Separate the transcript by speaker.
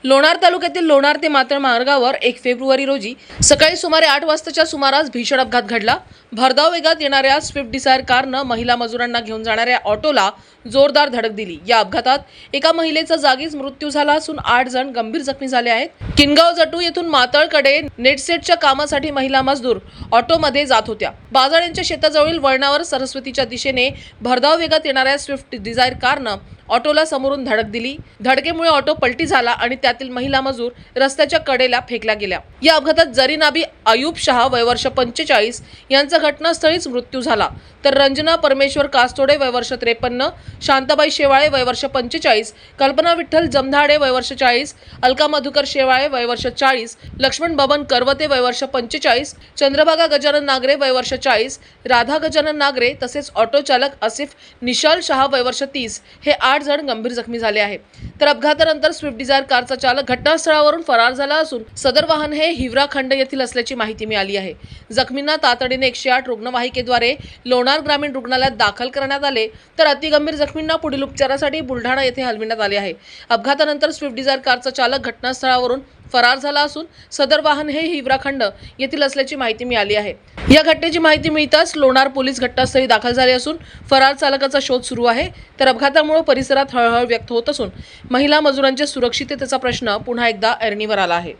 Speaker 1: लोणार तालुक्यातील लोणार ते मातळ मार्गावर 1 फेब्रुवारी रोजी सकाळी सुमारे 8 वाजताच्या सुमारास भीषण अपघात घडला। भरधाव वेगात येणाऱ्या स्विफ्ट डिझायर कारनं महिला मजुरांना घेऊन जाणाऱ्या ऑटोला जोरदार धडक दिली। या अपघातात एका महिलेचा जागीच मृत्यू झाला असून 8 जण गंभीर जखमी झाले आहेत। किनगाव जटू येथून मातळकडे नेटसेटच्या कामासाठी महिला मजदूर ऑटोमध्ये जात होत्या। बाजारांच्या शेताजवळील वळणावर सरस्वतीच्या दिशेने भरधाव वेगात येणाऱ्या स्विफ्ट डिझायर कारनं ऑटोला समोरून धडक दिली। धडकेमुळे ऑटो पलटी झाला आणि त्यातील महिला मजूर रस्त्याच्या कडेला फेकल्या गेल्या। या अपघातात जरीनाबी अयूब शहा वय वर्ष 45 यांचा घटनास्थळीच मृत्यू झाला, तर रंजना परमेश्वर कास्तोडे वय वर्ष 53, शांताबाई शेवाळे वय वर्ष 45, कल्पना विठ्ठल जमधाडे वय वर्ष 40, अलका मधुकर शेवाळे वय वर्ष 40, लक्ष्मण बबन करवते वय वर्ष 45, चंद्रभागा गजानन नागरे वय वर्ष 40, राधा गजानन नागरे तसेच ऑटो चालक आसिफ निशाल शहा वय वर्ष 30 हे 8 जण गंभीर जखमी झाले आहेत। तर अपघातानंतर स्विफ्ट डिझायर कारचा चालक घटनास्थळावरून फरार झाला असून सदर वाहन हे हिवराखंड येथील असल्याची माहिती मिळाली आहे। जखमींना तातडीने 108 रुग्णवाहिकेद्वारे लोणार ग्रामीण रुग्णालयात दाखल करण्यात आले, तर अतिगंभीर जखमींना पुढील उपचारासाठी बुलढाणा येथे हलविण्यात आले आहे। अपघातानंतर स्विफ्ट डिझायर कारचा चालक घटनास्थळावरून फरार झाला असून सदर वाहन हे हिवराखंड येथील असल्याची माहिती मिळाली आहे। या घटनेची माहिती मिळताच लोणार पोलीस घटनास्थळी दाखल झाले असून फरार चालकाचा शोध सुरू आहे। तर अपघातामुळे परिसरात हळहळ व्यक्त होत असून महिला मजुरांच्या सुरक्षिततेचा प्रश्न पुन्हा एकदा ऐरणीवर आला आहे।